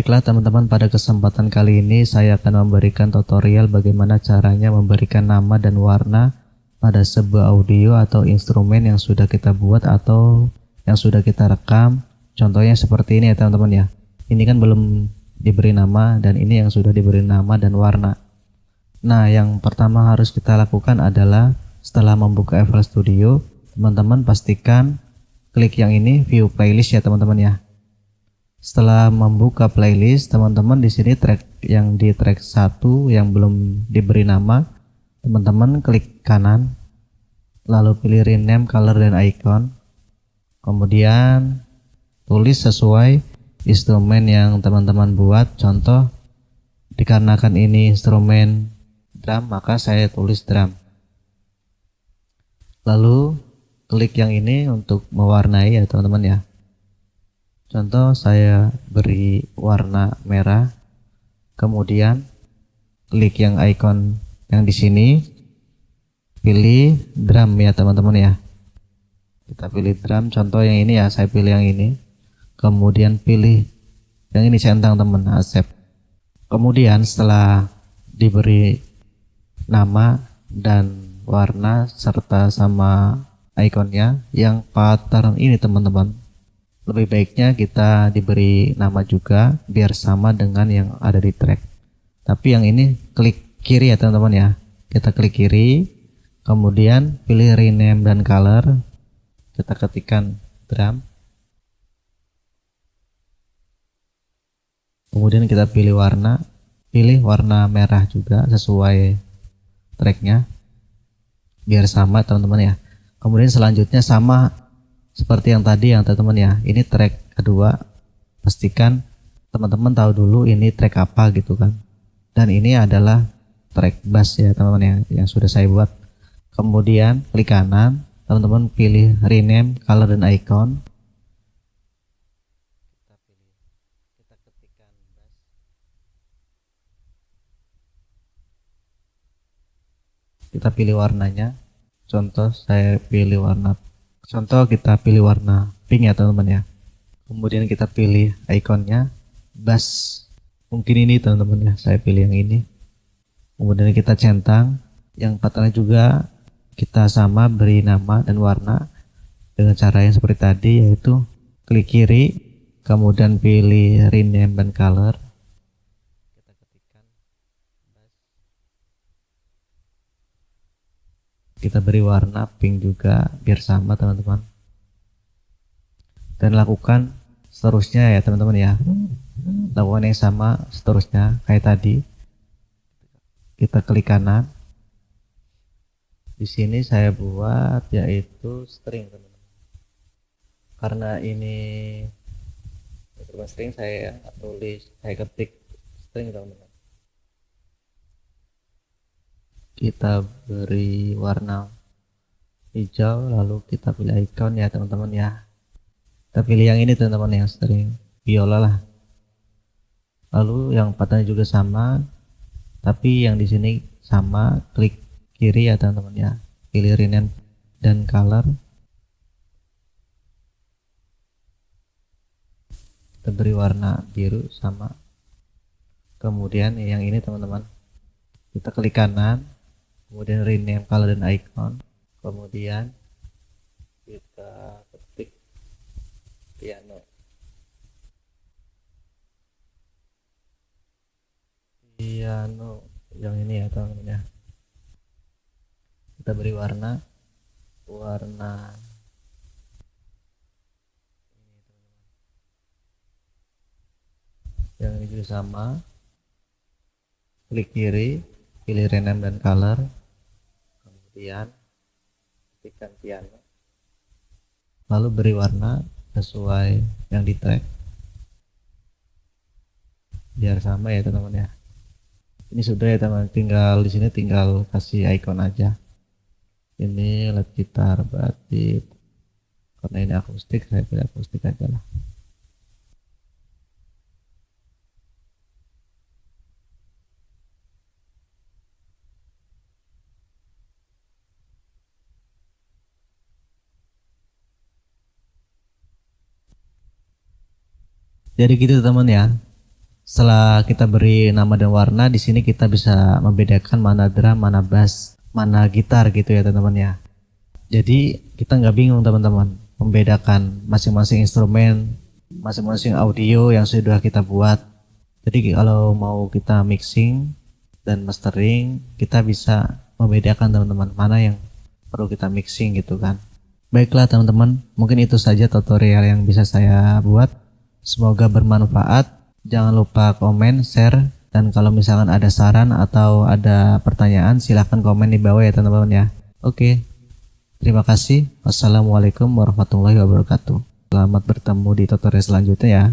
Baiklah teman-teman, pada kesempatan kali ini saya akan memberikan tutorial bagaimana caranya memberikan nama dan warna pada sebuah audio atau instrumen yang sudah kita buat atau yang sudah kita rekam. Contohnya seperti ini ya teman-teman ya. Ini kan belum diberi nama dan ini yang sudah diberi nama dan warna. Nah, yang pertama harus kita lakukan adalah setelah membuka FL Studio, teman-teman pastikan klik yang ini view playlist ya teman-teman ya. Setelah membuka playlist, teman-teman di sini track yang di track 1 yang belum diberi nama, teman-teman klik kanan, lalu pilih rename, color, dan icon. Kemudian tulis sesuai instrumen yang teman-teman buat. Contoh, dikarenakan ini instrumen drum, maka saya tulis drum. Lalu klik yang ini untuk mewarnai ya teman-teman ya. Contoh, saya beri warna merah, kemudian klik yang icon yang di sini, pilih drum ya teman-teman ya. Kita pilih drum, contoh yang ini ya, saya pilih yang ini. Kemudian pilih yang ini centang teman, accept. Kemudian setelah diberi nama dan warna serta sama ikonnya, yang pattern ini teman-teman, lebih baiknya kita diberi nama juga biar sama dengan yang ada di track. Tapi yang ini klik kiri ya teman-teman ya. Kita klik kiri, kemudian pilih rename dan color. Kita ketikkan drum. Kemudian kita pilih warna merah juga sesuai tracknya biar sama teman-teman ya. Kemudian selanjutnya sama seperti yang tadi yang teman-teman ya, ini track kedua, pastikan teman-teman tahu dulu ini track apa gitu kan. Dan ini adalah track bass ya teman-teman yang sudah saya buat. Kemudian klik kanan, teman-teman pilih rename, color, dan icon. Kita ketikkan bass. Kita pilih warnanya. Contoh kita pilih warna pink ya teman-teman ya. Kemudian kita pilih ikonnya bass. Mungkin ini teman-teman ya, saya pilih yang ini. Kemudian kita centang. Yang patternnya juga kita sama beri nama dan warna dengan cara yang seperti tadi, yaitu klik kiri, kemudian pilih rename dan color. Kita ketikkan bass. Kita beri warna pink juga biar sama teman-teman. Dan lakukan seterusnya ya teman-teman ya. Lakukan yang sama seterusnya kayak tadi. Kita klik kanan. Di sini saya buat yaitu string teman-teman. Karena ini bukan string, saya ketik string teman-teman. Kita beri warna hijau, lalu kita pilih icon ya teman-teman ya. Kita pilih yang ini teman-teman, yang string viola lah. Lalu yang patternnya juga sama, tapi yang di sini sama, klik kiri ya teman-teman ya. Pilih rename dan color. Kita beri warna biru sama. Kemudian yang ini teman-teman, kita klik kanan, kemudian rename, color, dan icon. Kemudian kita ketik piano. Yang ini ya teman-teman ya. Kita beri warna ini teman-teman. Yang ini juga sama. Klik kiri, pilih rename dan color. Kemudian ketikkan piano. Lalu beri warna sesuai yang di track. Biar sama ya teman-teman ya. Ini sudah ya teman, tinggal di sini tinggal kasih icon aja. Ini LED gitar, berarti karena ini akustik, saya pilih akustik aja lah. Jadi gitu teman ya. Setelah kita beri nama dan warna, di sini kita bisa membedakan mana drum, mana bass, mana gitar gitu ya teman-teman ya. Jadi kita nggak bingung teman-teman membedakan masing-masing instrumen, masing-masing audio yang sudah kita buat. Jadi kalau mau kita mixing dan mastering, kita bisa membedakan teman-teman mana yang perlu kita mixing gitu kan. Baiklah teman-teman, mungkin itu saja tutorial yang bisa saya buat. Semoga bermanfaat. Jangan lupa komen, share, dan kalau misalkan ada saran atau ada pertanyaan silahkan komen di bawah ya teman-teman ya. Oke, terima kasih. Wassalamualaikum warahmatullahi wabarakatuh. Selamat bertemu di tutorial selanjutnya ya.